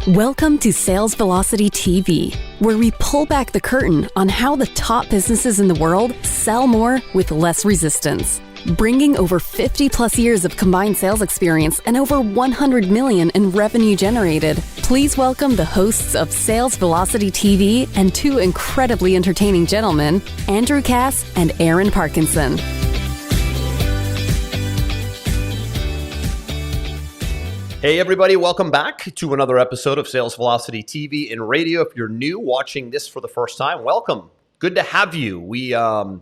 Welcome to Sales Velocity TV, where we pull back the curtain on how the top businesses in the world sell more with less resistance. Bringing over 50 plus years of combined sales experience and over 100 million in revenue generated, please welcome the hosts of Sales Velocity TV and two incredibly entertaining gentlemen, Andrew Cass and Aaron Parkinson. Hey everybody, welcome back to another episode of Sales Velocity TV and radio. If you're new watching this for the first time, welcome. Good to have you. We have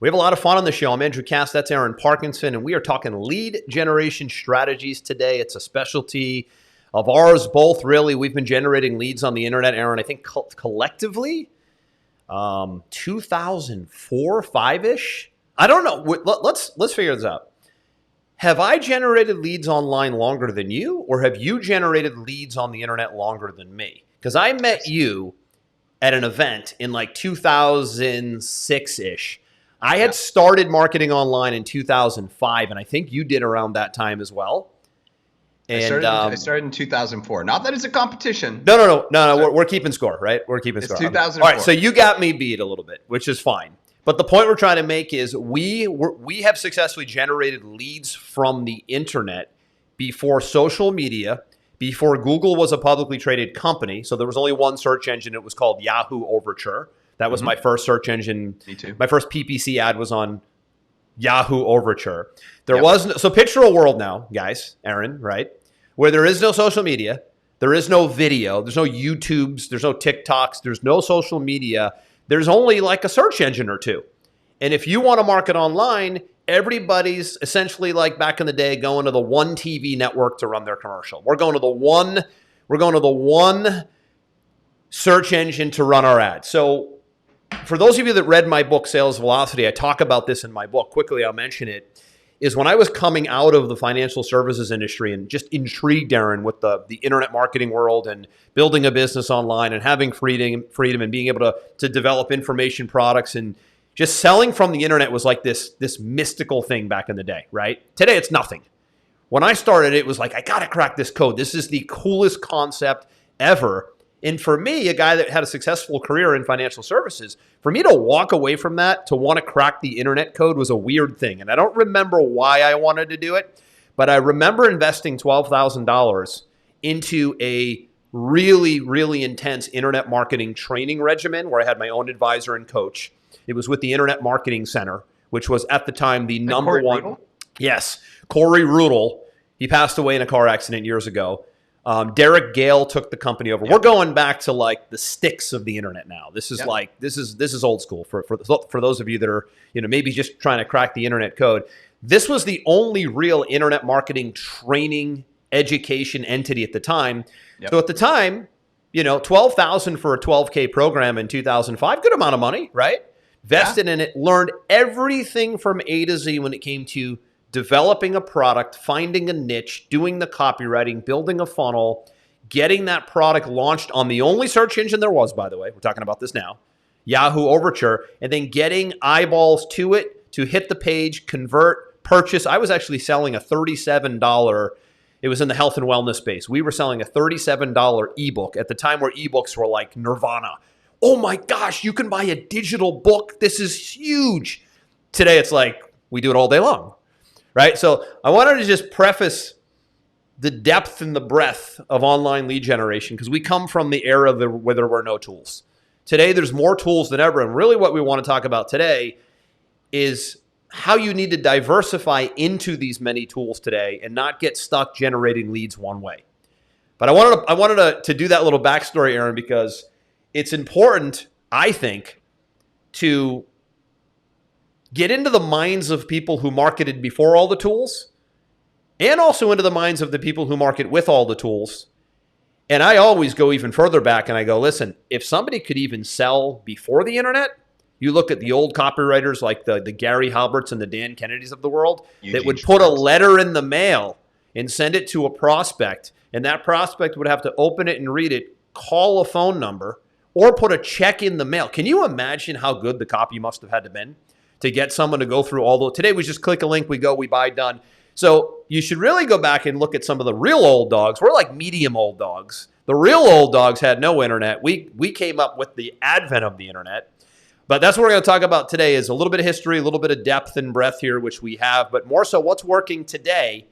a lot of fun on the show. I'm Andrew Cass, that's Aaron Parkinson, and we are talking lead generation strategies today. It's a specialty of ours both, really. We've been generating leads on the internet, Aaron, I think collectively 2004, 5-ish. I don't know. Let's figure this out. Have I generated leads online longer than you, or have you generated leads on the internet longer than me? Because I met you at an event in like 2006-ish. I had started marketing online in 2005, and I think you did around that time as well. And I started in 2004. Not that it's a competition. No. We're keeping score, right? We're keeping score. It's 2004. All right, so you got me beat a little bit, which is fine. But the point we're trying to make is we have successfully generated leads from the internet before social media, before Google was a publicly traded company. So there was only one search engine. It was called Yahoo Overture. That was my first search engine. Me too. My first PPC ad was on Yahoo Overture. So picture a world now, guys, Aaron, right, where there is no social media, there is no video, there's no YouTubes, there's no TikToks, there's no social media. There's only like a search engine or two. And if you want to market online, everybody's essentially like back in the day going to the one TV network to run their commercial. We're going to the one search engine to run our ads. So for those of you that read my book, Sales Velocity, I talk about this in my book. Quickly, I'll mention it. Is when I was coming out of the financial services industry and just intrigued, Aaron, with the internet marketing world and building a business online and having freedom and being able to develop information products, and just selling from the internet was like this mystical thing back in the day, right? Today, it's nothing. When I started, it was like, I got to crack this code. This is the coolest concept ever. And for me, a guy that had a successful career in financial services, for me to walk away from that, to want to crack the internet code was a weird thing. And I don't remember why I wanted to do it, but I remember investing $12,000 into a really, really intense internet marketing training regimen where I had my own advisor and coach. It was with the Internet Marketing Center, which was at the time the number one. Rudel? Yes, Corey Rudel. He passed away in a car accident years ago. Derek Gale took the company over. Yep. We're going back to like the sticks of the internet now. This is this is old school for those of you that are, maybe just trying to crack the internet code. This was the only real internet marketing training education entity at the time. Yep. So at the time, $12,000 for a 12K program in 2005, good amount of money, right? Vested in it, learned everything from A to Z when it came to developing a product, finding a niche, doing the copywriting, building a funnel, getting that product launched on the only search engine there was, by the way. We're talking about this now, Yahoo Overture, and then getting eyeballs to it to hit the page, convert, purchase. I was actually selling a $37, it was in the health and wellness space. We were selling a $37 ebook at the time where ebooks were like nirvana. Oh my gosh, you can buy a digital book. This is huge. Today, it's like we do it all day long. Right? So I wanted to just preface the depth and the breadth of online lead generation because we come from the era where there were no tools. Today, there's more tools than ever. And really what we want to talk about today is how you need to diversify into these many tools today and not get stuck generating leads one way. But I wanted to do that little backstory, Aaron, because it's important, I think, to get into the minds of people who marketed before all the tools and also into the minds of the people who market with all the tools. And I always go even further back and I go, listen, if somebody could even sell before the internet, you look at the old copywriters like the Gary Halberts and the Dan Kennedys of the world that would put a letter in the mail and send it to a prospect, and that prospect would have to open it and read it, call a phone number, or put a check in the mail. Can you imagine how good the copy must have had to been to get someone to go through all the... Today we just click a link, we go, we buy, done. So you should really go back and look at some of the real old dogs. We're like medium old dogs. The real old dogs had no internet. We came up with the advent of the internet. But that's what we're going to talk about today is a little bit of history, a little bit of depth and breadth here, which we have, but more so what's working today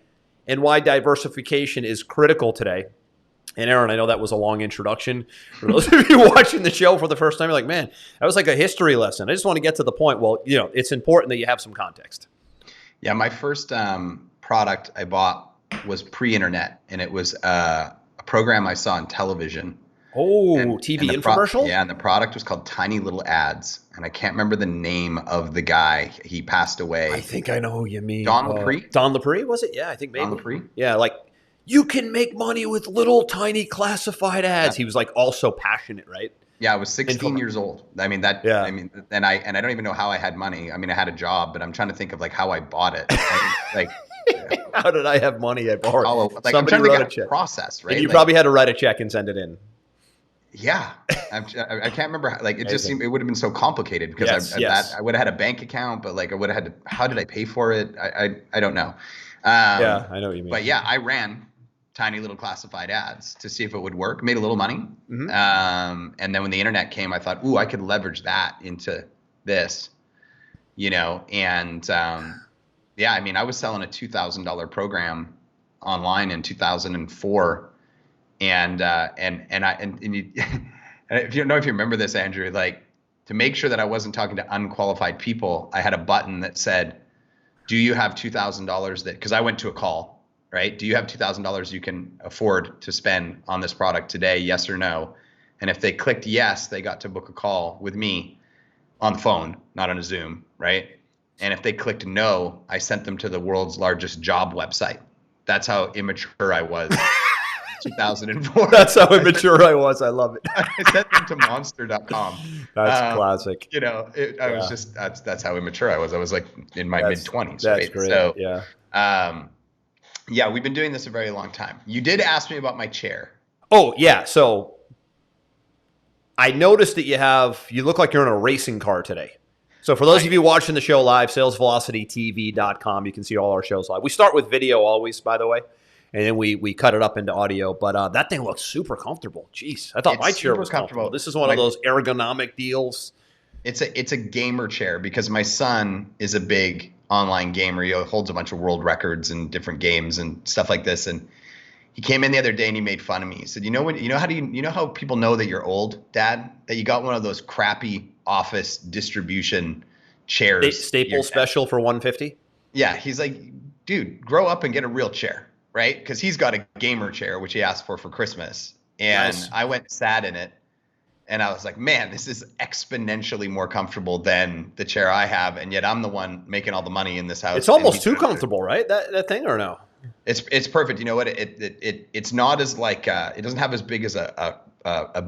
and why diversification is critical today. And Aaron, I know that was a long introduction. For those of you watching the show for the first time, you're like, man, that was like a history lesson. I just want to get to the point. Well, it's important that you have some context. Yeah, my first product I bought was pre-internet, and it was a program I saw on television. Oh, TV infomercial? Yeah, and the product was called Tiny Little Ads, and I can't remember the name of the guy. He passed away. I think I know who you mean. Don Lapre? Don Lapre, was it? Yeah, I think maybe. Don Lapre? Yeah, like, you can make money with little tiny classified ads. Yeah. He was like also passionate, right? Yeah, I was 16 years old. I mean, and I don't even know how I had money. I mean, I had a job, but I'm trying to think of like how I bought it. How did I have money? I borrowed. Like, I'm trying to get a check. Process, right? And you probably had to write a check and send it in. Yeah, I can't remember. Like, it just seemed it would have been so complicated because I would have had a bank account, but like I would have had to. How did I pay for it? I don't know. Yeah, I know what you mean. But yeah, I ran tiny little classified ads to see if it would work. Made a little money. Mm-hmm. And then when the internet came, I thought, ooh, I could leverage that into this, and yeah, I mean, I was selling a $2,000 program online in 2004. And you, if you remember this, Andrew, like, to make sure that I wasn't talking to unqualified people, I had a button that said, do you have $2,000 because I went to a call, right? Do you have $2,000 you can afford to spend on this product today? Yes or no? And if they clicked yes, they got to book a call with me on the phone, not on a Zoom, right? And if they clicked no, I sent them to the world's largest job website. That's how immature I was. 2004. That's how immature I was. I love it. I sent them to monster.com. That's classic. I was just, that's how immature I was. I was like in my mid-20s. That's right? great. So, yeah, we've been doing this a very long time. You did ask me about my chair. Oh, yeah. So I noticed that you look like you're in a racing car today. So for those of you watching the show live, salesvelocitytv.com, you can see all our shows live. We start with video always, by the way. And then we cut it up into audio, but that thing looks super comfortable. Jeez, I thought my chair was comfortable. This is one of those ergonomic deals. It's a gamer chair because my son is a big online gamer. He holds a bunch of world records and different games and stuff like this. And he came in the other day and he made fun of me. He said, you know how people know that you're old, Dad? That you got one of those crappy office distribution chairs. Staples special for $150? Yeah, he's like, dude, grow up and get a real chair. Right? Because he's got a gamer chair, which he asked for Christmas. And nice. I went and sat in it. And I was like, man, this is exponentially more comfortable than the chair I have. And yet I'm the one making all the money in this house. It's almost too comfortable, right? That thing, or no? It's perfect. You know what? It's not as like, it doesn't have as big as a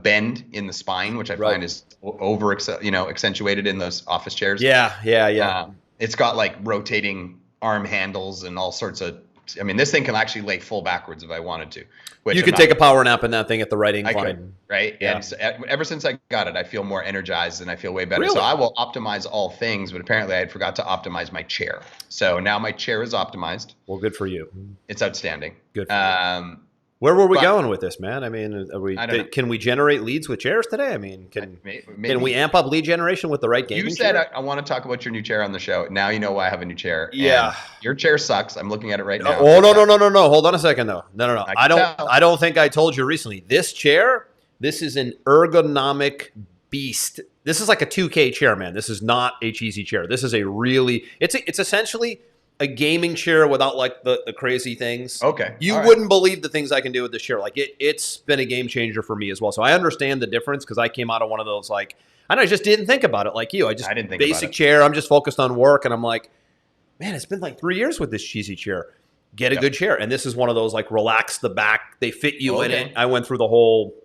bend in the spine, which I find is over accentuated in those office chairs. Yeah. It's got like rotating arm handles and all sorts of. I mean, this thing can actually lay full backwards if I wanted to. You could take a power nap in that thing at the right incline. I could, right? Yeah. And so, ever since I got it, I feel more energized and I feel way better. Really? So I will optimize all things, but apparently I had forgot to optimize my chair. So now my chair is optimized. Well, good for you. It's outstanding. Good for you. Where were we going with this, man? I mean, can we generate leads with chairs today? I mean, can we amp up lead generation with the right gaming chair? You said I want to talk about your new chair on the show. Now you know why I have a new chair. Yeah. And your chair sucks. I'm looking at it right now. Oh, no. Hold on a second, though. No. I don't think I told you recently. This chair, this is an ergonomic beast. This is like a 2K chair, man. This is not a cheesy chair. This is it's essentially a gaming chair without like the crazy things. Okay. You wouldn't believe the things I can do with this chair. Like it's been a game changer for me as well. So I understand the difference because I came out of one of those I just didn't think about it like you. I didn't think basic chair. I'm just focused on work and I'm like, man, it's been like 3 years with this cheesy chair. Get a good chair. And this is one of those like relax the back. They fit you in it. I went through the whole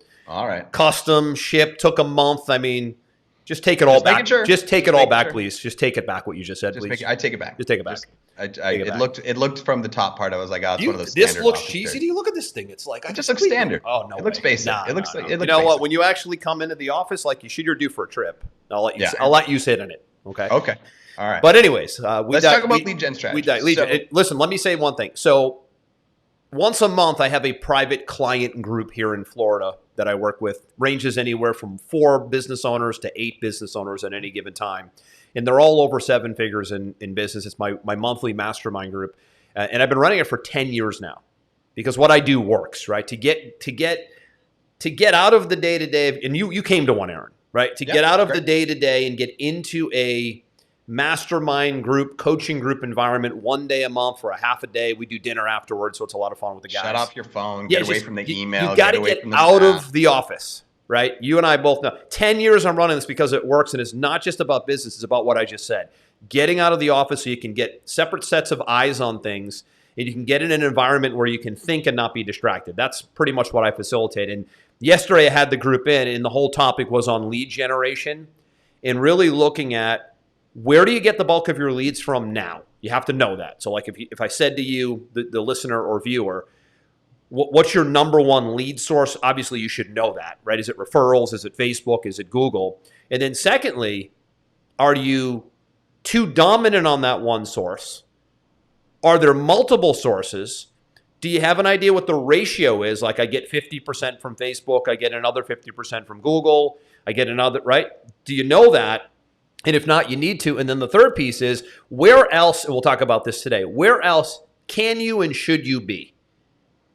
custom ship, took a month. I mean, just take it all back. Just take it all back, please. Just take it back what you just said, please. I take it back. Just take it back. It looked from the top part. I was like, oh, it's one of those. This looks cheesy. Do you look at this thing? It's like it just looks standard. Oh no, it looks basic. It looks like it looks. You know what? When you actually come into the office, like you should, you're due for a trip. I'll let you sit in it. Okay. Okay. All right. But anyways, let's talk about lead gen strategy. Listen, let me say one thing. So once a month, I have a private client group here in Florida that I work with. Ranges anywhere from 4 business owners to 8 business owners at any given time. And they're all over 7 figures in business. It's my monthly mastermind group. And I've been running it for 10 years now because what I do works, right? To get out of the day-to-day, and you came to one, Aaron, right? To get out of the day-to-day and get into a mastermind group, coaching group environment 1 day a month for a half a day. We do dinner afterwards, so it's a lot of fun with the guys. Shut off your phone, get away from the email. You got to get out of the office, right? You and I both know. 10 years I'm running this because it works, and it's not just about business. It's about what I just said. Getting out of the office so you can get separate sets of eyes on things, and you can get in an environment where you can think and not be distracted. That's pretty much what I facilitate. And yesterday I had the group in, and the whole topic was on lead generation and really looking at where do you get the bulk of your leads from now? You have to know that. So like if I said to you, the listener or viewer, what's your number one lead source? Obviously, you should know that, right? Is it referrals? Is it Facebook? Is it Google? And then secondly, are you too dominant on that one source? Are there multiple sources? Do you have an idea what the ratio is? Like I get 50% from Facebook, I get another 50% from Google, I get another, right? Do you know that? And if not, you need to. And then the third piece is where else, and we'll talk about this today, where else can you and should you be,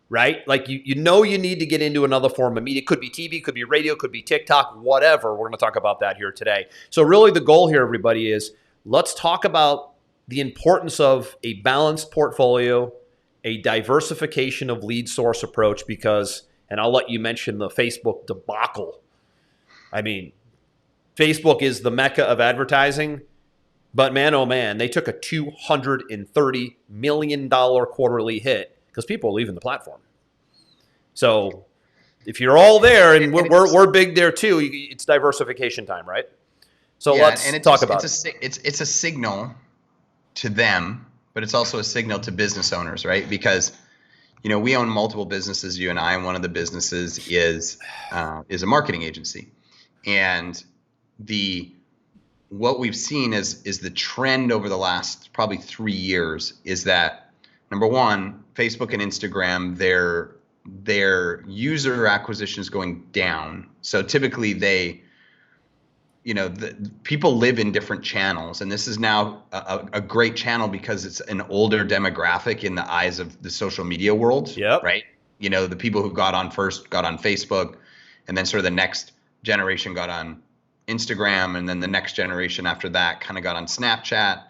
right? Like you know you need to get into another form of media. It could be TV, could be radio, could be TikTok, whatever. We're going to talk about that here today. So really the goal here, everybody, is let's talk about the importance of a balanced portfolio, a diversification of lead source approach because, and I'll let you mention the Facebook debacle. I mean, Facebook is the mecca of advertising, but man, oh man, they took a $230 million quarterly hit because people are leaving the platform. So if you're all there, and we're big there too, it's diversification time, right? So let's talk about it. It's a signal to them, but it's also a signal to business owners, right? Because we own multiple businesses, you and I, and one of the businesses is a marketing agency, and what we've seen is the trend over the last probably 3 years is that number one, Facebook and Instagram, their user acquisition is going down. So typically people live in different channels, and this is now a great channel because it's an older demographic in the eyes of the social media world. Yep. Right. The people who got on first got on Facebook, and then sort of the next generation got on Instagram, and then the next generation after that kind of got on Snapchat,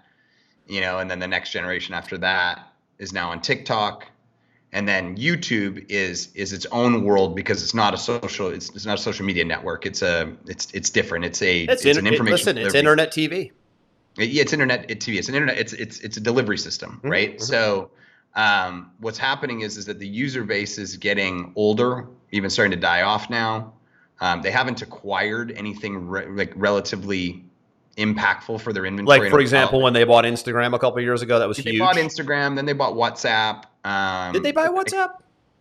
and then the next generation after that is now on TikTok, and then YouTube is its own world because it's not a social media network. It's different. It's an information. Listen, it's internet TV. Yeah, it's internet TV. It's an internet. It's a delivery system, right? Mm-hmm. So what's happening is that the user base is getting older, even starting to die off now. They haven't acquired anything relatively impactful for their inventory. Like, for example, when they bought Instagram a couple of years ago, that was huge. They bought Instagram, then they bought WhatsApp. Did they buy WhatsApp?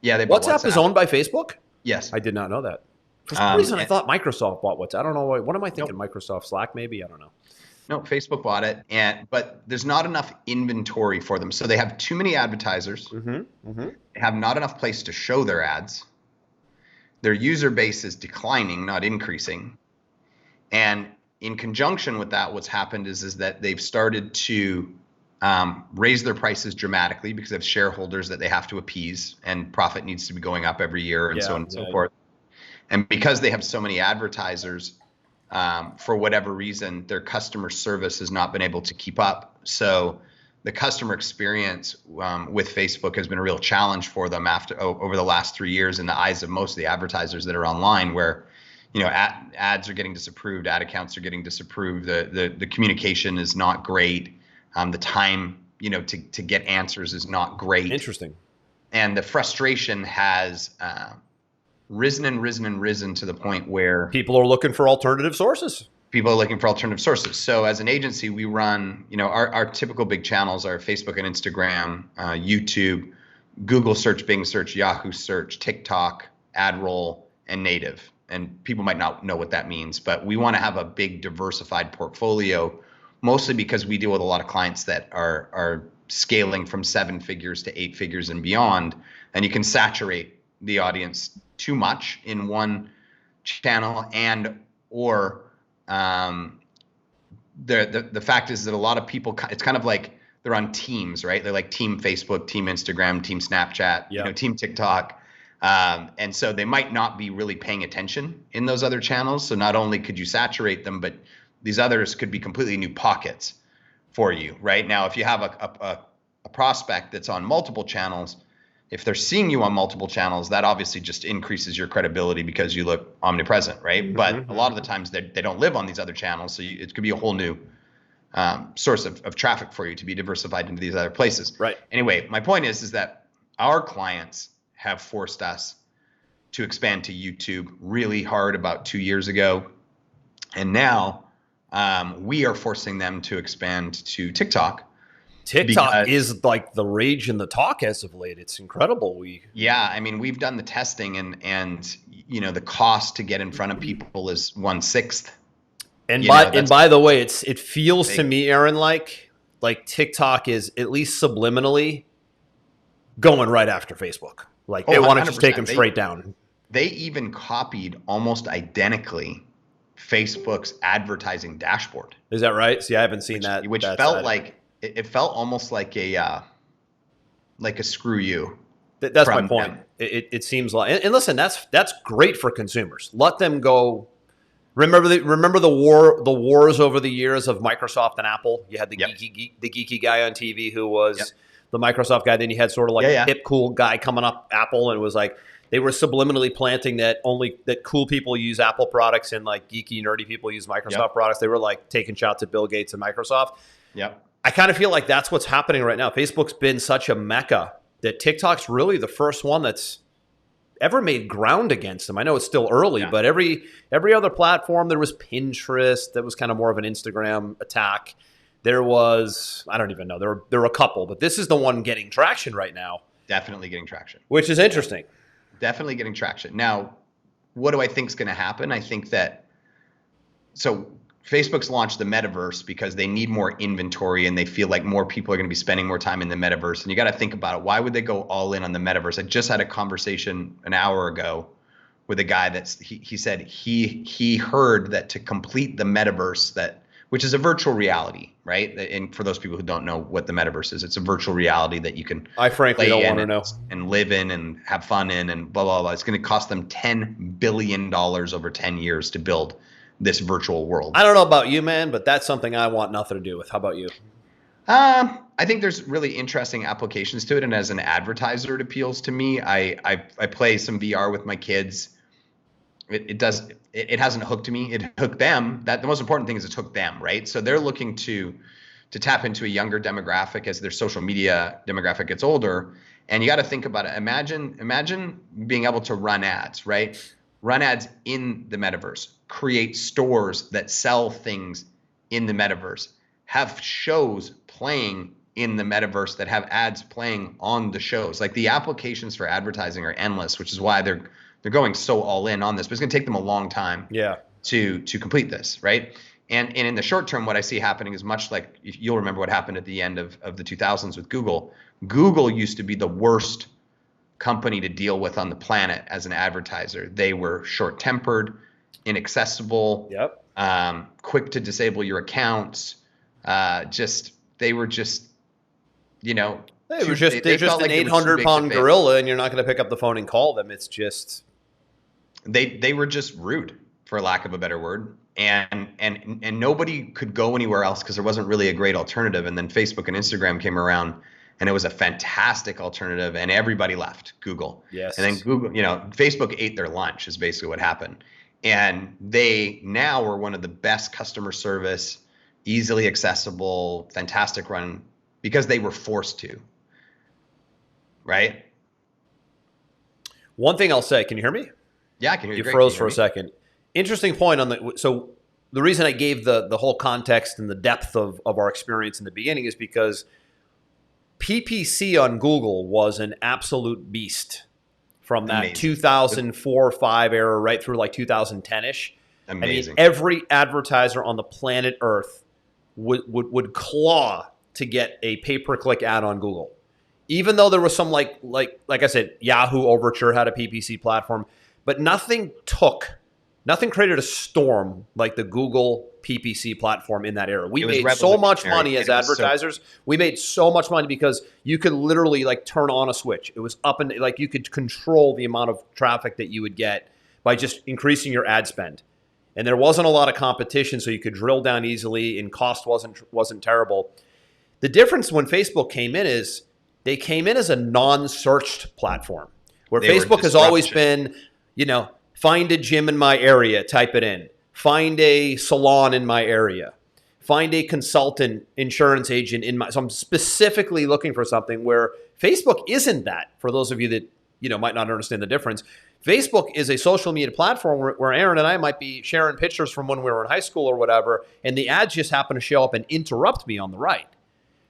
Yeah, they bought WhatsApp. WhatsApp is owned by Facebook? Yes. I did not know that. For some reason, I thought Microsoft bought WhatsApp. I don't know. What am I thinking? Nope. Microsoft Slack, maybe? I don't know. No, Facebook bought it, but there's not enough inventory for them. So they have too many advertisers. Mm-hmm. Mm-hmm. They have not enough place to show their ads. Their user base is declining, not increasing. And in conjunction with that, what's happened is that they've started to raise their prices dramatically because they have shareholders that they have to appease, and profit needs to be going up every year, and so on and so forth. And because they have so many advertisers, for whatever reason, their customer service has not been able to keep up. So the customer experience with Facebook has been a real challenge for them over the last 3 years in the eyes of most of the advertisers that are online, where ads are getting disapproved, ad accounts are getting disapproved, the communication is not great, the time to get answers is not great. Interesting. And the frustration has risen to the point where people are looking for alternative sources. So as an agency, we run, our typical big channels are Facebook and Instagram, YouTube, Google search, Bing search, Yahoo search, TikTok, AdRoll, and native. And people might not know what that means, but we want to have a big diversified portfolio, mostly because we deal with a lot of clients that are scaling from 7 figures to 8 figures and beyond, and you can saturate the audience too much in one channel, and or the fact is that a lot of people, it's kind of like they're on teams, right? They're like team Facebook, team Instagram, team Snapchat, team TikTok. And so they might not be really paying attention in those other channels. So not only could you saturate them, but these others could be completely new pockets for you, right? Now, if you have a prospect that's on multiple channels, if they're seeing you on multiple channels, that obviously just increases your credibility because you look omnipresent, right? Mm-hmm. But a lot of the times they don't live on these other channels. So it could be a whole new source of traffic for you to be diversified into these other places. Right. Anyway, my point is that our clients have forced us to expand to YouTube really hard about 2 years ago. And now we are forcing them to expand to TikTok. TikTok is like the rage and the talk as of late. It's incredible. We've done the testing and the cost to get in front of people is 1/6. And by the way, it feels to me, Aaron, like TikTok is at least subliminally going right after Facebook. Like they want to just take them straight down. They even copied almost identically Facebook's advertising dashboard. Is that right? See, I haven't seen that. Which felt like it felt almost like a screw you. That's my point. It seems like, and listen, that's great for consumers. Let them go. Remember the wars over the years of Microsoft and Apple. You had the geeky guy on TV who was the Microsoft guy. Then you had sort of like a hip cool guy coming up Apple, and it was like they were subliminally planting that cool people use Apple products and like geeky nerdy people use Microsoft products. They were like taking shots at Bill Gates and Microsoft. Yep. I kind of feel like that's what's happening right now. Facebook's been such a mecca that TikTok's really the first one that's ever made ground against them. I know it's still early, but every other platform, there was Pinterest, that was kind of more of an Instagram attack. There was, I don't even know, there were a couple, but this is the one getting traction right now. Definitely getting traction. Which is interesting. Definitely getting traction. Now, what do I think is going to happen? I think that, so Facebook's launched the metaverse because they need more inventory and they feel like more people are going to be spending more time in the metaverse. And you got to think about it. Why would they go all in on the metaverse? I just had a conversation an hour ago with a guy he said he heard that to complete the metaverse, which is a virtual reality, right? And for those people who don't know what the metaverse is, it's a virtual reality that you can I frankly don't want to know and live in and have fun in and blah, blah, blah. It's going to cost them $10 billion over 10 years to build this virtual world. I don't know about you, man, but that's something I want nothing to do with. How about you? I think there's really interesting applications to it. And as an advertiser, it appeals to me. I play some VR with my kids. It hasn't hooked me. It hooked them. The most important thing is it's hooked them, right? So they're looking to tap into a younger demographic as their social media demographic gets older. And you got to think about it. Imagine being able to run ads, right? Run ads in the metaverse, create stores that sell things in the metaverse, have shows playing in the metaverse that have ads playing on the shows. Like the applications for advertising are endless, which is why they're going so all in on this. But it's going to take them a long time to complete this, right? And in the short term, what I see happening is much like you'll remember what happened at the end of the 2000s with Google. Google used to be the worst company to deal with on the planet as an advertiser. They were short-tempered, inaccessible, quick to disable your accounts. They were just an 800-pound gorilla, and you're not going to pick up the phone and call them. It's just they were just rude, for lack of a better word, and nobody could go anywhere else because there wasn't really a great alternative. And then Facebook and Instagram came around, and it was a fantastic alternative, and everybody left Google. Yes. And then Google, Facebook ate their lunch is basically what happened. And they now are one of the best customer service, easily accessible, fantastic run because they were forced to. Right? One thing I'll say, can you hear me? Yeah, I can hear you. You froze for a second. Interesting point so the reason I gave the whole context and the depth of our experience in the beginning is because PPC on Google was an absolute beast from that 2004-5 era right through like 2010-ish. Amazing. I mean, every advertiser on the planet Earth would claw to get a pay-per-click ad on Google. Even though there was some like I said, Yahoo Overture had a PPC platform, but nothing created a storm like the Google PPC platform in that era. We made so much money as advertisers. We made so much money because you could literally like turn on a switch. It was up and like you could control the amount of traffic that you would get by just increasing your ad spend. And there wasn't a lot of competition, so you could drill down easily, and cost wasn't terrible. The difference when Facebook came in is they came in as a non-searched platform, where Facebook has always been, find a gym in my area, type it in. Find a salon in my area. Find a consultant, insurance agent in my. So I'm specifically looking for something where Facebook isn't that. For those of you that might not understand the difference, Facebook is a social media platform where Aaron and I might be sharing pictures from when we were in high school or whatever, and the ads just happen to show up and interrupt me on the right.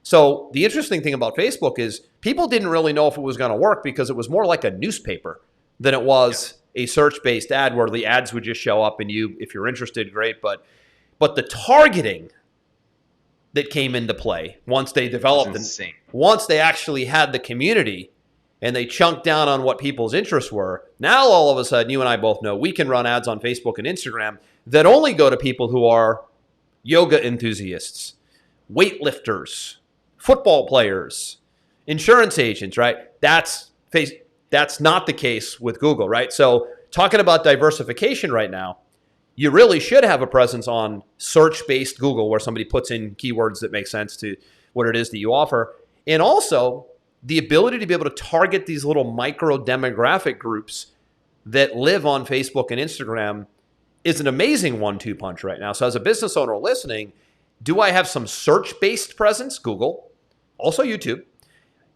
So the interesting thing about Facebook is people didn't really know if it was going to work because it was more like a newspaper than it was a search-based ad where the ads would just show up and if you're interested, great. But the targeting that came into play once they developed and once they actually had the community and they chunked down on what people's interests were, now all of a sudden, you and I both know we can run ads on Facebook and Instagram that only go to people who are yoga enthusiasts, weightlifters, football players, insurance agents, right? That's not the case with Google, right? So talking about diversification right now, you really should have a presence on search-based Google where somebody puts in keywords that make sense to what it is that you offer. And also the ability to be able to target these little micro demographic groups that live on Facebook and Instagram is an amazing 1-2 punch right now. So as a business owner listening, do I have some search-based presence? Google, also YouTube.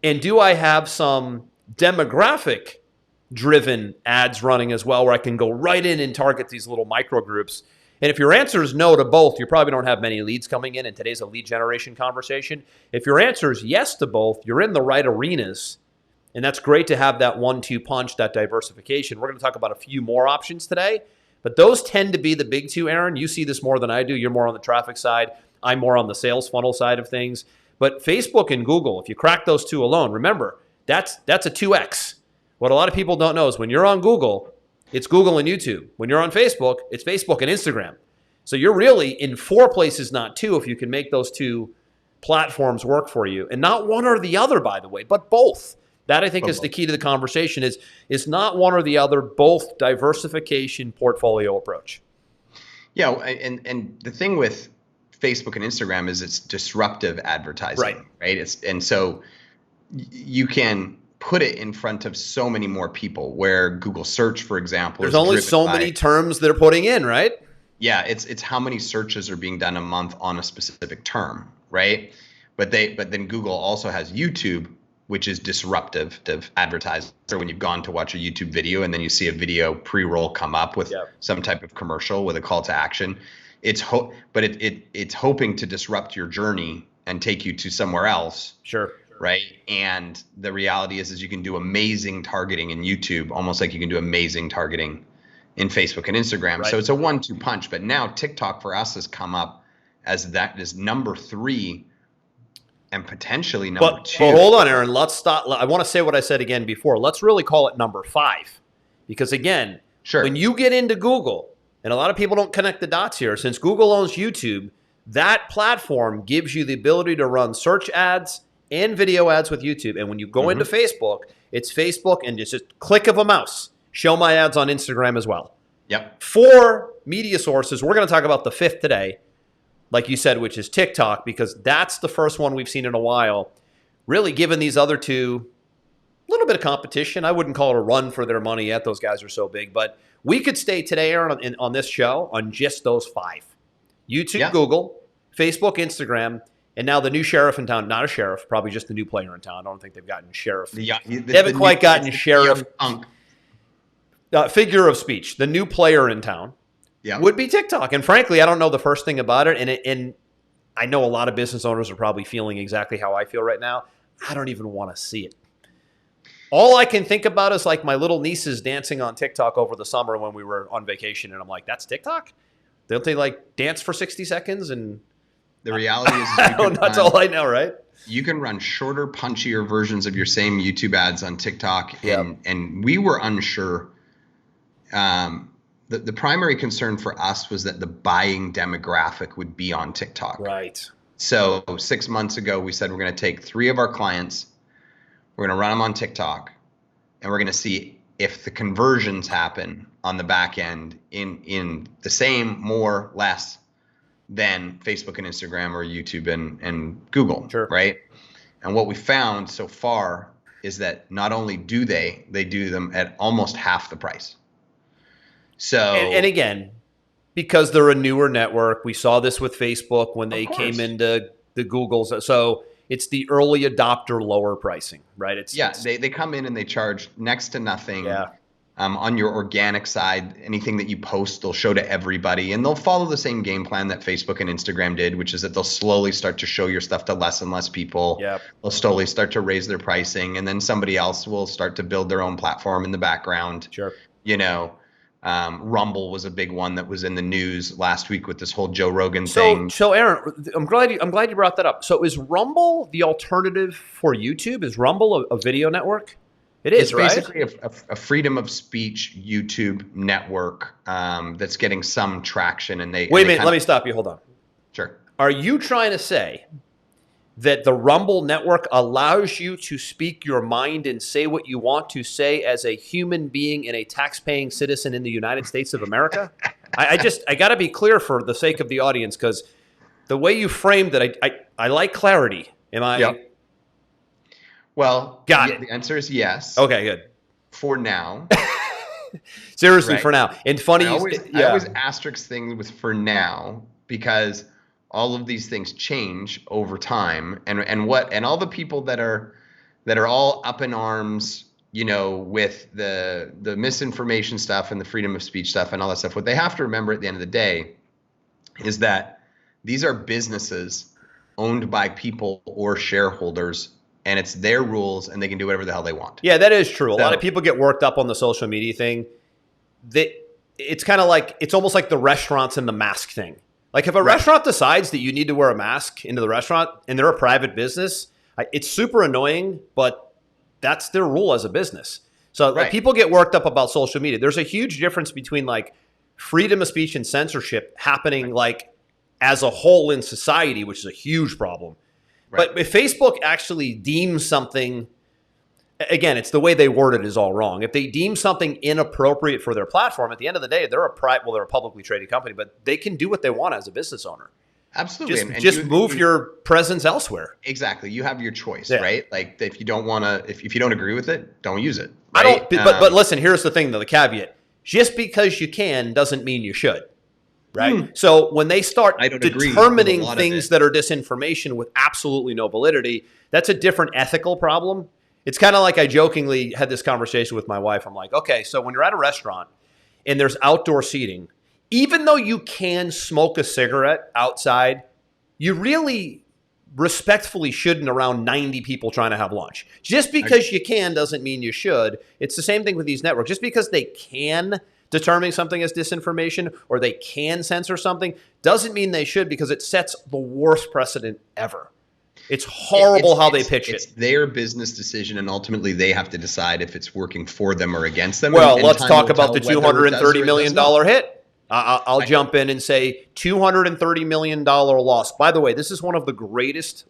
And do I have some demographic-driven ads running as well where I can go right in and target these little micro groups? And if your answer is no to both, you probably don't have many leads coming in, and today's a lead generation conversation. If your answer is yes to both, you're in the right arenas, and that's great to have that 1-2 punch, that diversification. We're going to talk about a few more options today, but those tend to be the big two, Aaron. You see this more than I do. You're more on the traffic side. I'm more on the sales funnel side of things. But Facebook and Google, if you crack those two alone, remember, that's a 2X. What a lot of people don't know is when you're on Google, it's Google and YouTube. When you're on Facebook, it's Facebook and Instagram. So you're really in 4 places, not 2, if you can make those 2 platforms work for you. And not one or the other, by the way, but both. That, I think, is the key to the conversation is not one or the other, both diversification portfolio approach. Yeah, and the thing with Facebook and Instagram is it's disruptive advertising, right? And so you can put it in front of so many more people, where Google search, for example, there's only so many terms they're putting in, right? Yeah, it's how many searches are being done a month on a specific term, right? But then Google also has YouTube, which is disruptive to advertising. So when you've gone to watch a YouTube video and then you see a video pre-roll come up with some type of commercial with a call to action, it's hoping to disrupt your journey and take you to somewhere else. Sure. Right. And the reality is you can do amazing targeting in YouTube, almost like you can do amazing targeting in Facebook and Instagram. Right. So it's a 1-2 punch. But now TikTok for us has come up as that is number 3 and potentially number 2. But hold on, Aaron. Let's stop. I want to say what I said again before. Let's really call it number 5. Because again, when you get into Google, and a lot of people don't connect the dots here, since Google owns YouTube, that platform gives you the ability to run search ads and video ads with YouTube. And when you go into Facebook, it's Facebook and just click of a mouse. Show my ads on Instagram as well. Yep. 4 media sources. We're going to talk about the 5th today, like you said, which is TikTok, because that's the first one we've seen in a while. Really giving these other 2 a little bit of competition. I wouldn't call it a run for their money yet. Those guys are so big. But we could stay today, Aaron, on this show on just those 5. YouTube, Google, Facebook, Instagram, and now the new sheriff in town. Not a sheriff, probably just the new player in town. I don't think they've gotten sheriff. They haven't quite gotten sheriff. Figure of speech. The new player in town would be TikTok. And frankly, I don't know the first thing about it. And I know a lot of business owners are probably feeling exactly how I feel right now. I don't even want to see it. All I can think about is like my little nieces dancing on TikTok over the summer when we were on vacation. And I'm like, that's TikTok? Don't they like dance for 60 seconds? And the reality is that's all I know, right? You can run shorter, punchier versions of your same YouTube ads on TikTok. And we were unsure. The primary concern for us was that the buying demographic would be on TikTok. Right. So 6 months ago, we said we're going to take 3 of our clients, we're going to run them on TikTok, and we're going to see if the conversions happen on the back end in the same, more, less than Facebook and Instagram or YouTube and Google. Sure. Right. And what we found so far is that not only do they do them at almost half the price. So and again, because they're a newer network, we saw this with Facebook when they came into the Googles. So it's the early adopter lower pricing, right? They come in and they charge next to nothing. Yeah. On your organic side, anything that you post, they'll show to everybody, and they'll follow the same game plan that Facebook and Instagram did, which is that they'll slowly start to show your stuff to less and less people. Yep. They'll slowly start to raise their pricing, and then somebody else will start to build their own platform in the background. Sure. Rumble was a big one that was in the news last week with this whole Joe Rogan thing. So Aaron, I'm glad you brought that up. So is Rumble the alternative for YouTube? Is Rumble a video network? It's basically a freedom of speech YouTube network that's getting some traction. And wait a minute, let me stop you. Hold on. Sure. Are you trying to say that the Rumble network allows you to speak your mind and say what you want to say as a human being and a tax-paying citizen in the United States of America? I got to be clear for the sake of the audience, because the way you framed it, I like clarity. Am I? Yep. Well, got it. The answer is yes. Okay, good. For now. Seriously, right? For now. And funny, I always asterisk things with "for now" because all of these things change over time, and all the people that are all up in arms, with the misinformation stuff and the freedom of speech stuff and all that stuff. What they have to remember at the end of the day is that these are businesses owned by people or shareholders. And it's their rules, and they can do whatever the hell they want. Yeah, that is true. A lot of people get worked up on the social media thing. It's kind of like, it's almost like the restaurants and the mask thing. Like if a restaurant decides that you need to wear a mask into the restaurant and they're a private business, it's super annoying, but that's their rule as a business. So like, people get worked up about social media. There's a huge difference between like freedom of speech and censorship happening like as a whole in society, which is a huge problem. But if Facebook actually deems something, again, it's the way they word it is all wrong. If they deem something inappropriate for their platform, at the end of the day, they're a publicly traded company, but they can do what they want as a business owner. Absolutely. Just move your presence elsewhere. Exactly. You have your choice, right? Like if you don't want to, if you don't agree with it, don't use it. Right? I don't. But listen, here's the thing, though. The caveat: just because you can doesn't mean you should. Right. So when they start determining things that are disinformation with absolutely no validity, that's a different ethical problem. It's kind of like I jokingly had this conversation with my wife. I'm like, okay, so when you're at a restaurant and there's outdoor seating, even though you can smoke a cigarette outside, you really respectfully shouldn't around 90 people trying to have lunch. Just because you can doesn't mean you should. It's the same thing with these networks. Just because they can determining something as disinformation or they can censor something doesn't mean they should, because it sets the worst precedent ever. It's horrible how they pitch it. It's their business decision, and ultimately they have to decide if it's working for them or against them. Well, let's talk about the $230 million hit. I'll jump in and say $230 million loss. By the way, this is one of the greatest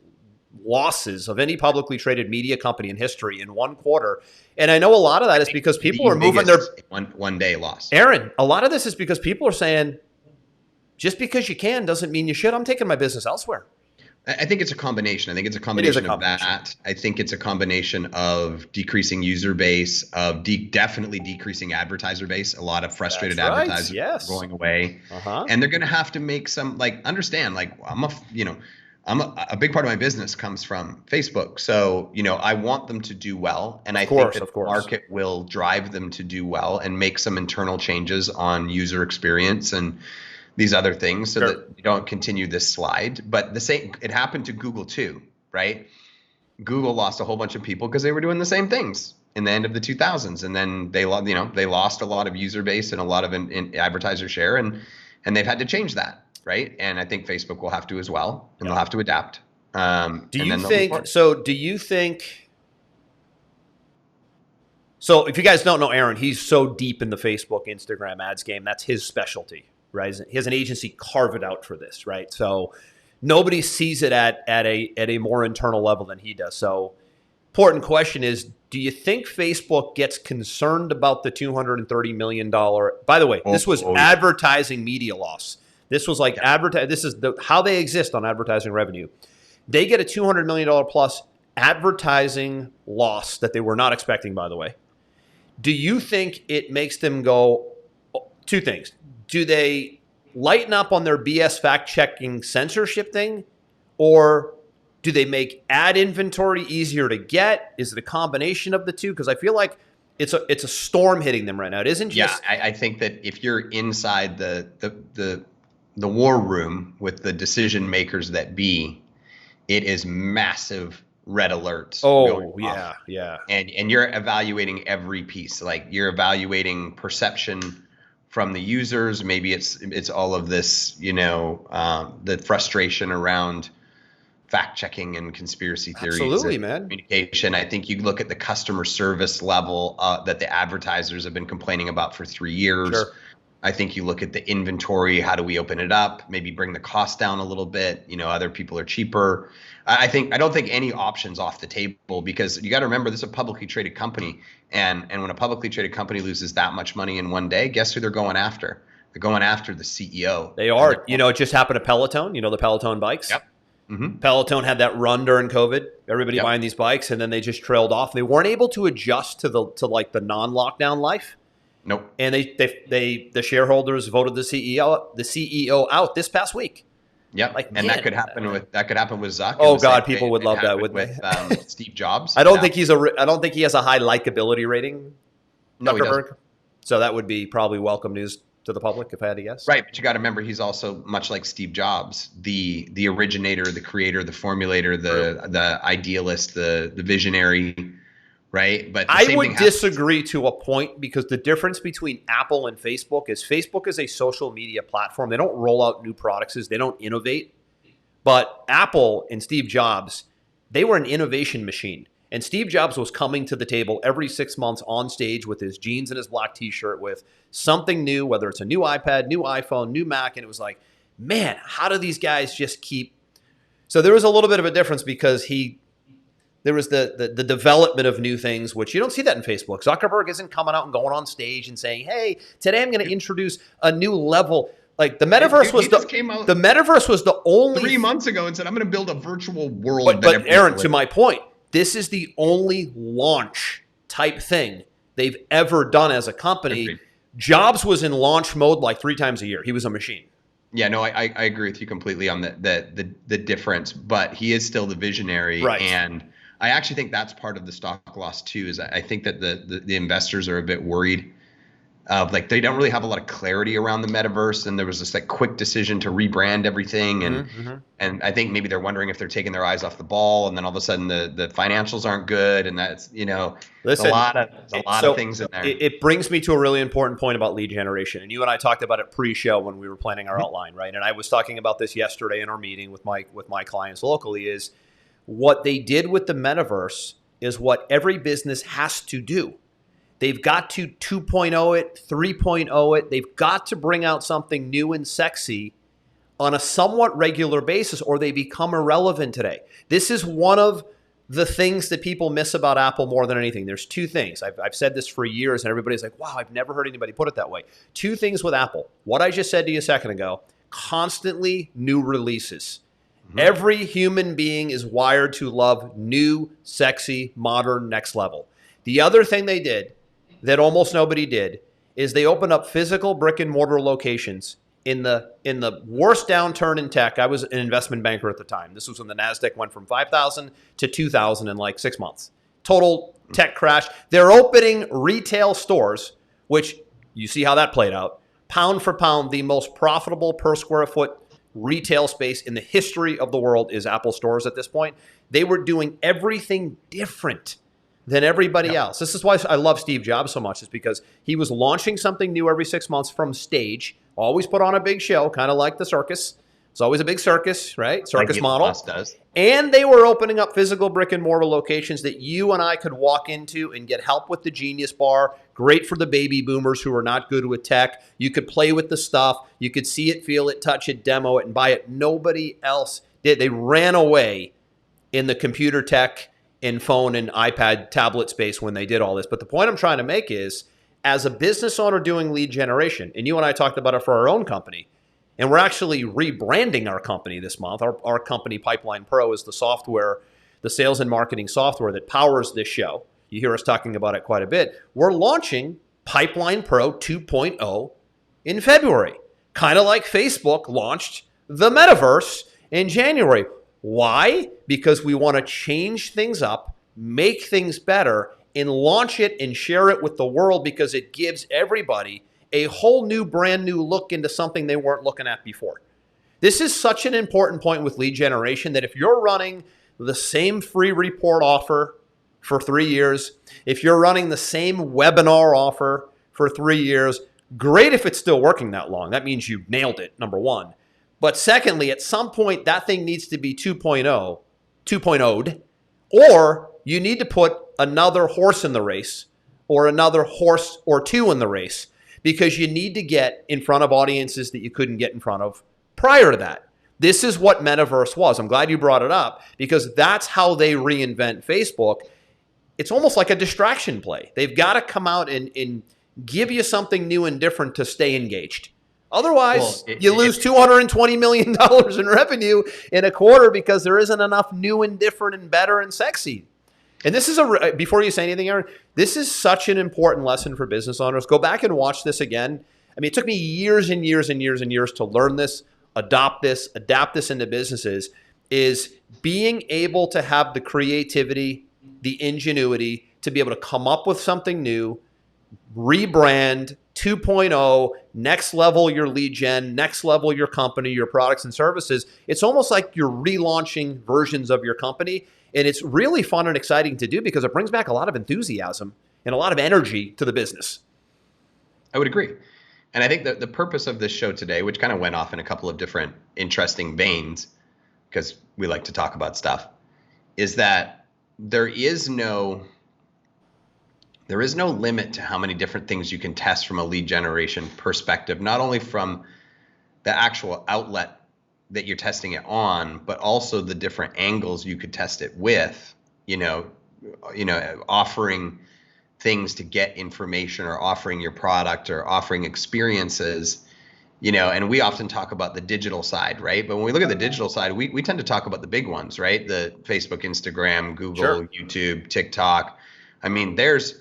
losses of any publicly traded media company in history in one quarter. And I know a lot of that is because people are moving their one day loss. Aaron, a lot of this is because people are saying, just because you can doesn't mean you should. I'm taking my business elsewhere. I think it's a combination. I think it's a combination of that. I think it's a combination of decreasing user base, of definitely decreasing advertiser base. A lot of frustrated advertisers are going away. And they're going to have to make some, understand, a big part of my business comes from Facebook. So, I want them to do well. And I think that the market will drive them to do well and make some internal changes on user experience and these other things so that you don't continue this slide. But it happened to Google too, right? Google lost a whole bunch of people because they were doing the same things in the end of the 2000s. And then they lost a lot of user base and a lot of advertiser share, and they've had to change that. Right. And I think Facebook will have to as well, and they'll have to adapt. Do you think? So if you guys don't know Aaron, he's so deep in the Facebook, Instagram ads game. That's his specialty, right? He has an agency carve it out for this, right? So nobody sees it at a more internal level than he does. So important question is, do you think Facebook gets concerned about the $230 million? By the way, this was advertising media loss. This was like This is how they exist on advertising revenue. They get a $200 million plus advertising loss that they were not expecting, by the way. Do you think it makes them go two things? Do they lighten up on their BS fact-checking censorship thing, or do they make ad inventory easier to get? Is it a combination of the two? Because I feel like it's a storm hitting them right now. It isn't just. Yeah, I think that if you're inside the war room with the decision makers that be, it is massive red alerts. Oh yeah, off. Yeah. And you're evaluating every piece. Like you're evaluating perception from the users. Maybe it's all of this, the frustration around fact checking and conspiracy theories. Absolutely, and man. Communication. I think you look at the customer service level that the advertisers have been complaining about for 3 years. Sure. I think you look at the inventory. How do we open it up? Maybe bring the cost down a little bit. Other people are cheaper. I don't think any options off the table, because you got to remember this is a publicly traded company, and when a publicly traded company loses that much money in one day, guess who they're going after? They're going after the CEO. They are. It just happened to Peloton. The Peloton bikes. Yep. Mm-hmm. Peloton had that run during COVID. Everybody buying these bikes, and then they just trailed off. They weren't able to adjust to the non-lockdown life. Nope. And the shareholders voted the CEO out this past week. Yeah, and that could happen with Zuck. Oh God, people would love that, wouldn't they? With Steve Jobs. I don't think he has a high likability rating. No, he doesn't. So that would be probably welcome news to the public, if I had to guess. Right, but you got to remember he's also much like Steve Jobs, the originator, the creator, the formulator, the idealist, the visionary. Right, but I would disagree to a point, because the difference between Apple and Facebook is a social media platform. They don't roll out new products. They don't innovate. But Apple and Steve Jobs, they were an innovation machine. And Steve Jobs was coming to the table every 6 months on stage with his jeans and his black T-shirt with something new, whether it's a new iPad, new iPhone, new Mac. And it was like, man, how do these guys just keep? So there was a little bit of a difference, because there was the development of new things, which you don't see that in Facebook. Zuckerberg isn't coming out and going on stage and saying, "Hey, today I'm going to introduce a new level." Like the metaverse the metaverse was the only 3 months ago and said, "I'm going to build a virtual world." But Aaron, to my point, this is the only launch type thing they've ever done as a company. Agreed. Jobs was in launch mode like 3 times a year. He was a machine. Yeah, no, I agree with you completely on the difference, but he is still the visionary, right. And I actually think that's part of the stock loss too. Is I think that the investors are a bit worried of, like, they don't really have a lot of clarity around the metaverse, and there was this quick decision to rebrand everything, and I think maybe they're wondering if they're taking their eyes off the ball, and then all of a sudden the financials aren't good, and that's Listen, a lot of things in there. It brings me to a really important point about lead generation, and you and I talked about it pre-show when we were planning our outline, right? And I was talking about this yesterday in our meeting with my clients locally. Is what they did with the metaverse is what every business has to do. They've got to 2.0 it, 3.0 it. They've got to bring out something new and sexy on a somewhat regular basis, or they become irrelevant today. This is one of the things that people miss about Apple more than anything. There's two things. I've said this for years, and everybody's like, wow, I've never heard anybody put it that way. Two things with Apple. What I just said to you a second ago, constantly new releases. Every human being is wired to love new, sexy, modern, next level. The other thing they did that almost nobody did is they opened up physical brick and mortar locations in the worst downturn in tech. I was an investment banker at the time. This was when the NASDAQ went from 5,000 to 2,000 in like 6 months. Total tech crash. They're opening retail stores, which you see how that played out. Pound for pound, the most profitable per square foot retail space in the history of the world is Apple stores at this point. They were doing everything different than everybody else. This is why I love Steve Jobs so much, is because he was launching something new every 6 months from stage, always put on a big show, kind of like the circus, It's always a big circus, right? Circus Like model. Elon does. And they were opening up physical brick and mortar locations that you and I could walk into and get help with the Genius Bar. Great for the baby boomers who are not good with tech. You could play with the stuff. You could see it, feel it, touch it, demo it, and buy it. Nobody else did. They ran away in the computer tech and phone and iPad tablet space when they did all this. But the point I'm trying to make is, as a business owner doing lead generation, and you and I talked about it for our own company, and we're actually rebranding our company this month. Our company, Pipeline Pro, is the software, the sales and marketing software that powers this show. You hear us talking about it quite a bit. We're launching Pipeline Pro 2.0 in February, kind of like Facebook launched the metaverse in January. Why? Because we want to change things up, make things better, and launch it and share it with the world, because it gives everybody a whole new, brand new look into something they weren't looking at before. This is such an important point with lead generation, that if you're running the same free report offer for 3 years, if you're running the same webinar offer for 3 years, great if it's still working that long. That means you nailed it, number one. But secondly, at some point, that thing needs to be 2.0'd, or you need to put another horse in the race, or another horse or two in the race, because you need to get in front of audiences that you couldn't get in front of prior to that. This is what Metaverse was. I'm glad you brought it up, because that's how they reinvent Facebook. It's almost like a distraction play. They've got to come out and give you something new and different to stay engaged. Otherwise, you lose $220 million in revenue in a quarter because there isn't enough new and different and better and sexy. And this is before you say anything, Aaron, this is such an important lesson for business owners. Go back and watch this again. I mean, it took me years and years and years and years to learn this, adopt this, adapt this into businesses, is being able to have the creativity, the ingenuity to be able to come up with something new, rebrand, 2.0, next level your lead gen, next level your company, your products and services. It's almost like you're relaunching versions of your company. And it's really fun and exciting to do, because it brings back a lot of enthusiasm and a lot of energy to the business. I would agree. And I think that the purpose of this show today, which kind of went off in a couple of different interesting veins, because we like to talk about stuff, is that there is no limit to how many different things you can test from a lead generation perspective, not only from the actual outlet that you're testing it on, but also the different angles you could test it with, offering things to get information, or offering your product, or offering experiences, and we often talk about the digital side, right? But when we look at the digital side, we tend to talk about the big ones, right? The Facebook, Instagram, Google, sure, YouTube, TikTok. I mean, there's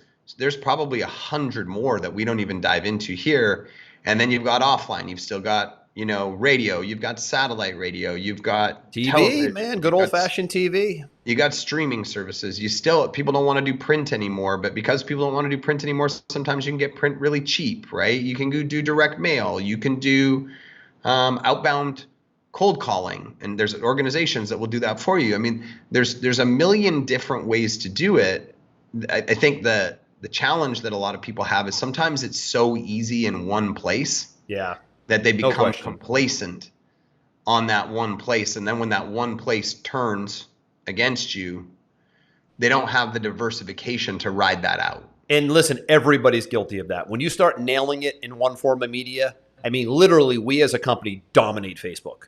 probably 100 more that we don't even dive into here. And then you've got offline, you've still got, radio, you've got satellite radio, you've got TV, television, man, good old fashioned TV. You got streaming services. People don't want to do print anymore, but because people don't want to do print anymore, sometimes you can get print really cheap, right? You can do direct mail. You can do outbound cold calling, and there's organizations that will do that for you. I mean, there's a million different ways to do it. I think the challenge that a lot of people have is sometimes it's so easy in one place. Yeah. That they become complacent on that one place. And then when that one place turns against you, they don't have the diversification to ride that out. And listen, everybody's guilty of that. When you start nailing it in one form of media, I mean, literally, we as a company dominate Facebook.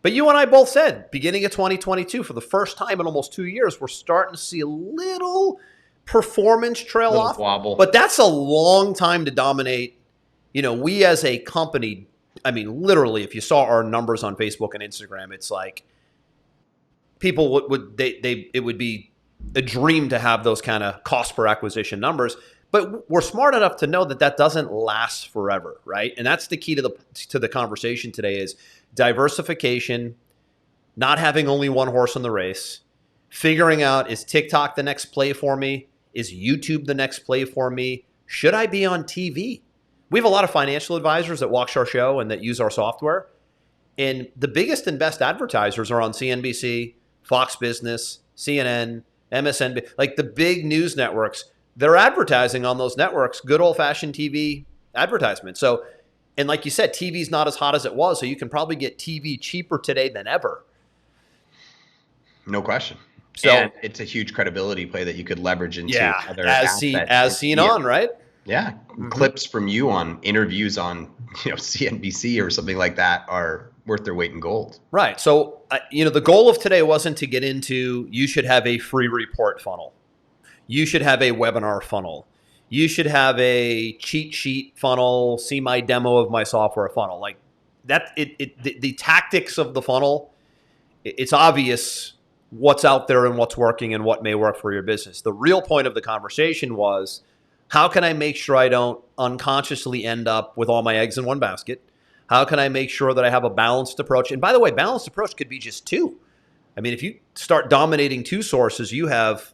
But you and I both said, beginning of 2022, for the first time in almost 2 years, we're starting to see a little performance trail off. Wobble. But that's a long time to dominate. We as a company, I mean, literally, if you saw our numbers on Facebook and Instagram, it's like people it would be a dream to have those kind of cost per acquisition numbers. But we're smart enough to know that doesn't last forever, right? And that's the key to the conversation today is diversification, not having only one horse in the race, figuring out, is TikTok the next play for me? Is YouTube the next play for me? Should I be on TV? We have a lot of financial advisors that watch our show and that use our software. And the biggest and best advertisers are on CNBC, Fox Business, CNN, MSNBC, like the big news networks. They're advertising on those networks, good old-fashioned TV advertisements. So And like you said, TV's not as hot as it was, so you can probably get TV cheaper today than ever. No question. So, and it's a huge credibility play that you could leverage into other assets. As seen on, right? Yeah. Mm-hmm. Clips from you on interviews on, CNBC or something like that are worth their weight in gold. Right. So, the goal of today wasn't to get into, you should have a free report funnel. You should have a webinar funnel. You should have a cheat sheet funnel, see my demo of my software funnel. Like that, the tactics of the funnel, it's obvious what's out there and what's working and what may work for your business. The real point of the conversation was, how can I make sure I don't unconsciously end up with all my eggs in one basket? How can I make sure that I have a balanced approach? And by the way, balanced approach could be just two. I mean, if you start dominating two sources, you have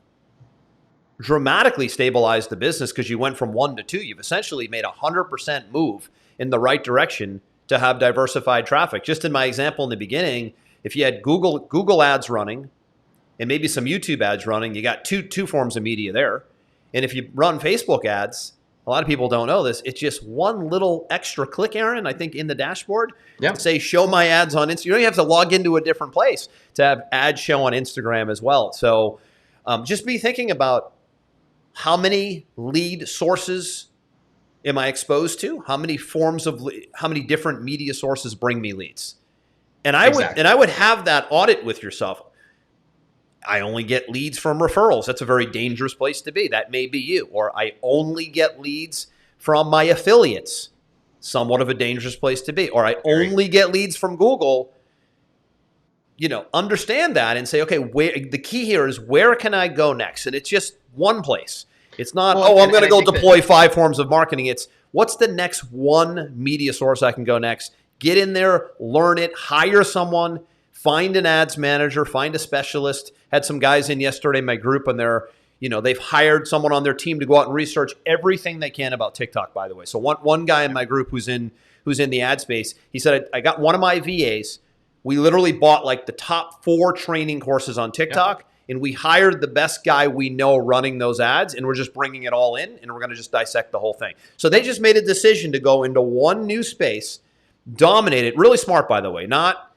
dramatically stabilized the business because you went from one to two. You've essentially made 100% move in the right direction to have diversified traffic. Just in my example in the beginning, if you had Google ads running and maybe some YouTube ads running, you got two forms of media there. And if you run Facebook ads, a lot of people don't know this, it's just one little extra click, Aaron, I think in the dashboard, to say show my ads on Instagram. You don't even have to log into a different place to have ads show on Instagram as well. So just be thinking about, how many lead sources am I exposed to? How many different media sources bring me leads? And I would have that audit with yourself. I only get leads from referrals. That's a very dangerous place to be. That may be you. Or I only get leads from my affiliates. Somewhat of a dangerous place to be. Or I only get leads from Google. Understand that and say, okay, the key here is, where can I go next? And it's just one place. It's not, I'm going to go deploy 5 forms of marketing. It's, what's the next one media source I can go next? Get in there, learn it, hire someone, find an ads manager, find a specialist. Had some guys in yesterday in my group, and they've hired someone on their team to go out and research everything they can about TikTok, by the way. So one guy in my group who's in the ad space, he said, I got one of my VAs. We literally bought like the top 4 training courses on TikTok, and we hired the best guy we know running those ads, and we're just bringing it all in, and we're going to just dissect the whole thing. So they just made a decision to go into one new space, dominate it. Really smart, by the way. Not,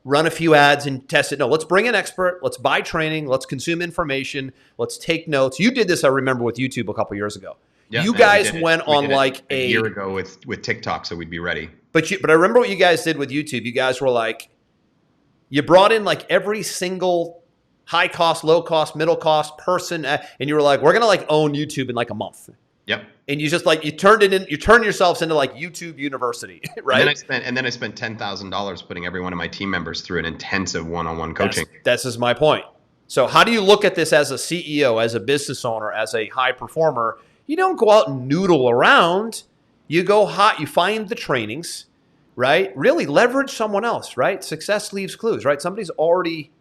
run a few ads and test it. No, let's bring an expert. Let's buy training. Let's consume information. Let's take notes. You did this, I remember, with YouTube a couple years ago. Yeah, you guys went on like a year ago with TikTok, so we'd be ready. But I remember what you guys did with YouTube. You guys were like, you brought in like every single high cost, low cost, middle cost person, and you were like, we're gonna like own YouTube in like a month. Yep. And you just like you turned yourselves into like YouTube University, right? And then I spent $10,000 putting every one of my team members through an intensive one-on-one coaching. That's just my point. So how do you look at this as a CEO, as a business owner, as a high performer? You don't go out and noodle around. You go hot. You find the trainings, right? Really leverage someone else, right? Success leaves clues, right? Somebody's already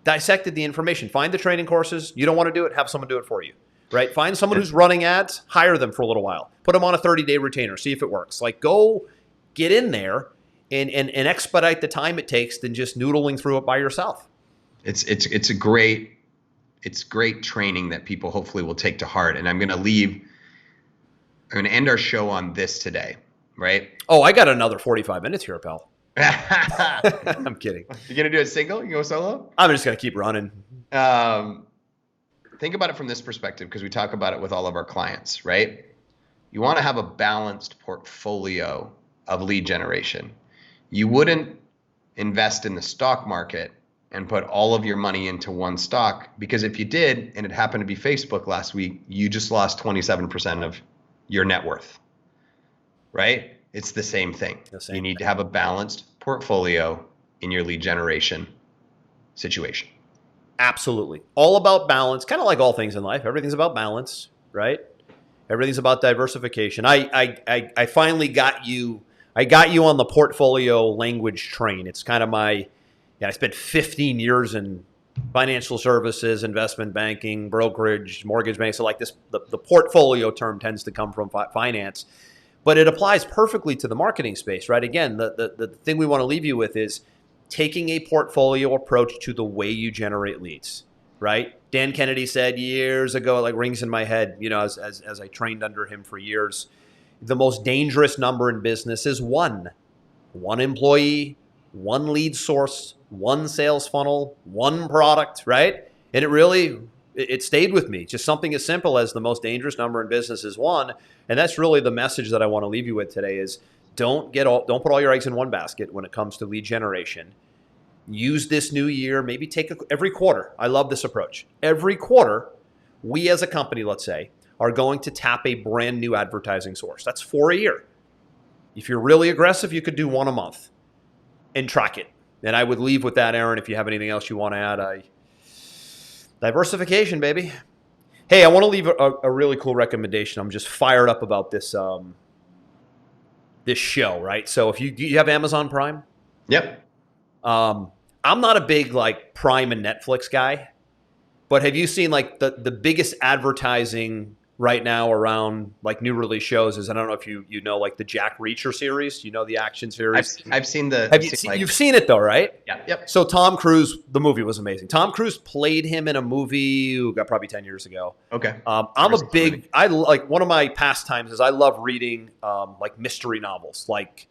dissected the information. Find the training courses. You don't want to do it, have someone do it for you, right? Find someone who's running ads, hire them for a little while. Put them on a 30-day retainer, see if it works. Like, go get in there and expedite the time it takes than just noodling through it by yourself. It's great training that people hopefully will take to heart. And I'm going to end our show on this today, right? Oh, I got another 45 minutes here, pal. I'm kidding. You're going to do it single? You go solo? I'm just going to keep running. Think about it from this perspective, because we talk about it with all of our clients, right? You want to have a balanced portfolio of lead generation. You wouldn't invest in the stock market and put all of your money into one stock, because if you did, and it happened to be Facebook last week, you just lost 27% of your net worth, right? It's the same thing. You need to have a balanced portfolio in your lead generation situation. Absolutely. All about balance, kind of like all things in life. Everything's about balance, right? Everything's about diversification. I finally got you. I got you on the portfolio language train. It's kind of I spent 15 years in financial services, investment banking, brokerage, mortgage banking. So like this, the portfolio term tends to come from finance, but it applies perfectly to the marketing space, right? Again, the thing we want to leave you with is taking a portfolio approach to the way you generate leads, right? Dan Kennedy said years ago, it like rings in my head, as I trained under him for years, The most dangerous number in business is one. One employee, one lead source, one sales funnel, one product, right? And it stayed with me. Just something as simple as the most dangerous number in business is one. And that's really the message that I want to leave you with today is don't put all your eggs in one basket when it comes to lead generation. Use this new year, maybe every quarter. I love this approach. Every quarter, we as a company, let's say, are going to tap a brand new advertising source. That's 4 a year. If you're really aggressive, you could do 1 a month and track it. And I would leave with that, Aaron, if you have anything else you want to add. Diversification, baby. Hey, I want to leave a really cool recommendation. I'm just fired up about this this show, right? So do you have Amazon Prime? Yep. I'm not a big like Prime and Netflix guy, but have you seen like the biggest advertising right now around like new release shows is, I don't know if you know like the Jack Reacher series, you know, the action series. I've seen the. You've seen it though, right? Yeah. Yep. So Tom Cruise, the movie was amazing. Tom Cruise played him in a movie probably 10 years ago. Okay. I like one of my pastimes is I love reading like mystery novels. Like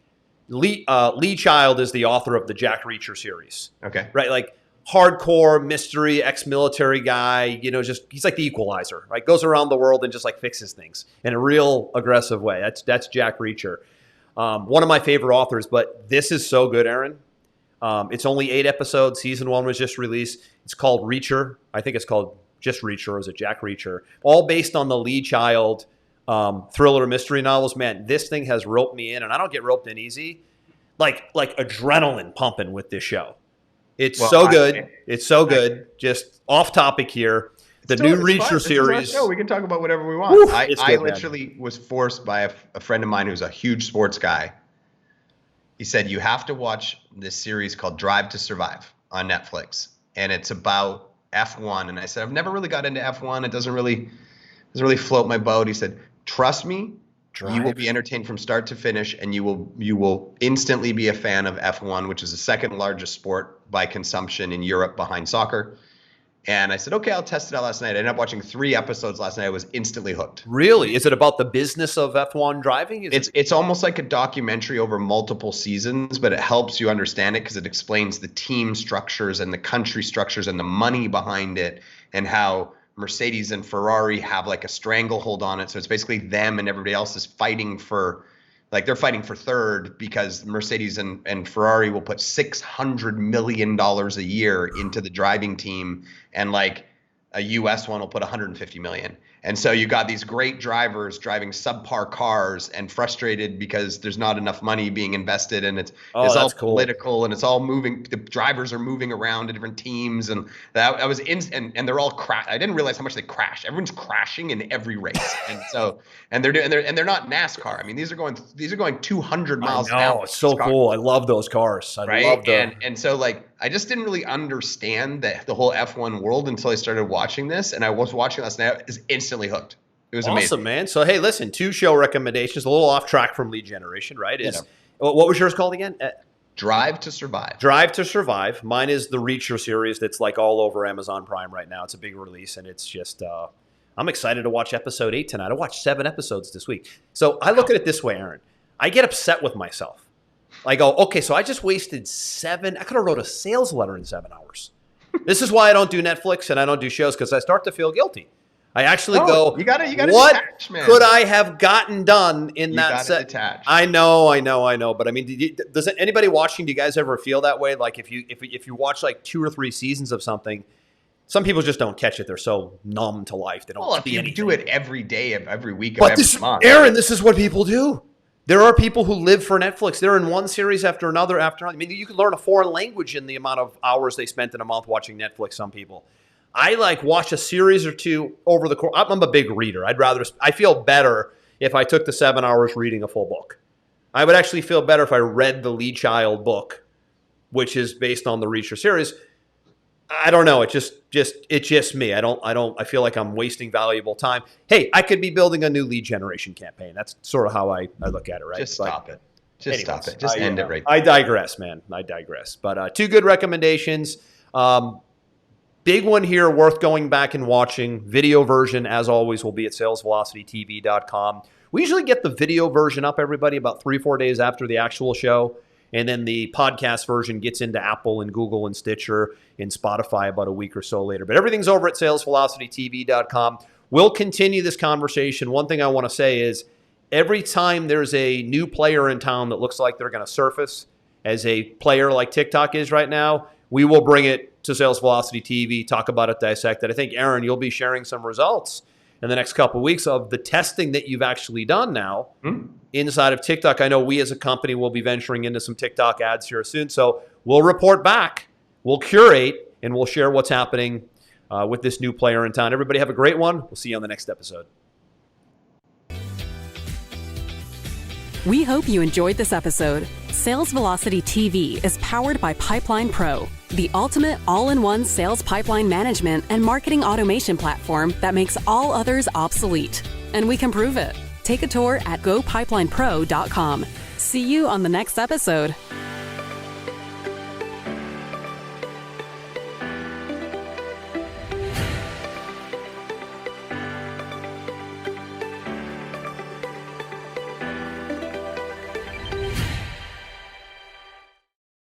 Lee Child is the author of the Jack Reacher series. Okay. Right, like hardcore mystery, ex-military guy, you know, just he's like the Equalizer, right? Goes around the world and just like fixes things in a real aggressive way. That's Jack Reacher. One of my favorite authors, but this is so good, Aaron. It's only 8 episodes. Season 1 was just released. It's called Reacher. I think it's called just Reacher, or is it Jack Reacher? All based on the Lee Child thriller mystery novels. Man, this thing has roped me in, and I don't get roped in easy. Like adrenaline pumping with this show. It's so good. It's so good. Just off topic here. The new Reacher series. We can talk about whatever we want. Woo, I literally was forced by a friend of mine who's a huge sports guy. He said, you have to watch this series called Drive to Survive on Netflix. And it's about F1. And I said, I've never really got into F1. It doesn't really float my boat. He said, trust me. You will be entertained from start to finish, and you will instantly be a fan of F1, which is the second largest sport by consumption in Europe behind soccer. And I said, okay, I'll test it out last night. I ended up watching 3 episodes last night. I was instantly hooked. Really? Is it about the business of F1 driving? It's almost like a documentary over multiple seasons, but it helps you understand it because it explains the team structures and the country structures and the money behind it, and how Mercedes and Ferrari have like a stranglehold on it. So it's basically them and everybody else is fighting for, like they're fighting for third because Mercedes and Ferrari will put $600 million a year into the driving team, and like a US one will put $150 million. And so you got these great drivers driving subpar cars and frustrated because there's not enough money being invested, and it's all political, and it's all moving. The drivers are moving around to different teams, and that I was and they're all I didn't realize how much they crash. Everyone's crashing in every race, and they're not NASCAR. I mean, these are going 200 miles an hour. It's so cool. I love those cars. I love them. And so like I just didn't really understand the whole F1 world until I started watching this, and I was watching last night. I was instantly hooked. It was amazing. Awesome, man. So, hey, listen, 2 show recommendations, a little off track from lead generation, right? What was yours called again? Drive to Survive. Drive to Survive. Mine is the Reacher series that's like all over Amazon Prime right now. It's a big release, and it's just I'm excited to watch episode 8 tonight. I watched 7 episodes this week. So I look at it this way, Aaron. I get upset with myself. I go, okay, so I just wasted 7. I could have wrote a sales letter in 7 hours. This is why I don't do Netflix and I don't do shows, because I start to feel guilty. I actually you gotta what detach, man. Could I have gotten done in that set? Detach. I know. But I mean, does anybody watching, do you guys ever feel that way? Like if you watch like 2 or 3 seasons of something, some people just don't catch it. They're so numb to life. They don't see anything. If you do it every day of every week of but every month. Aaron, this is what people do. There are people who live for Netflix. They're in one series after another after another. I mean, you could learn a foreign language in the amount of hours they spent in a month watching Netflix, some people. I like watch a series or 2 over the course. I'm a big reader. I feel better if I took the 7 hours reading a full book. I would actually feel better if I read the Lee Child book, which is based on the Reacher series. I don't know. It's just me. I feel like I'm wasting valuable time. Hey, I could be building a new lead generation campaign. That's sort of how I look at it, right? Just stop it. Stop it. Just end it right there. I digress, man. But 2 good recommendations. big one here worth going back and watching. Video version, as always, will be at salesvelocitytv.com. We usually get the video version up, everybody, about 3-4 days after the actual show. And then the podcast version gets into Apple and Google and Stitcher and Spotify about a week or so later. But everything's over at salesvelocitytv.com. We'll continue this conversation. One thing I want to say is every time there's a new player in town that looks like they're going to surface as a player like TikTok is right now, we will bring it to Sales Velocity TV, talk about it, dissect it. I think, Aaron, you'll be sharing some results in the next couple of weeks of the testing that you've actually done now inside of TikTok. I know we as a company will be venturing into some TikTok ads here soon. So we'll report back, we'll curate, and we'll share what's happening with this new player in town. Everybody have a great one. We'll see you on the next episode. We hope you enjoyed this episode. Sales Velocity TV is powered by Pipeline Pro, the ultimate all-in-one sales pipeline management and marketing automation platform that makes all others obsolete. And we can prove it. Take a tour at gopipelinePro.com. See you on the next episode.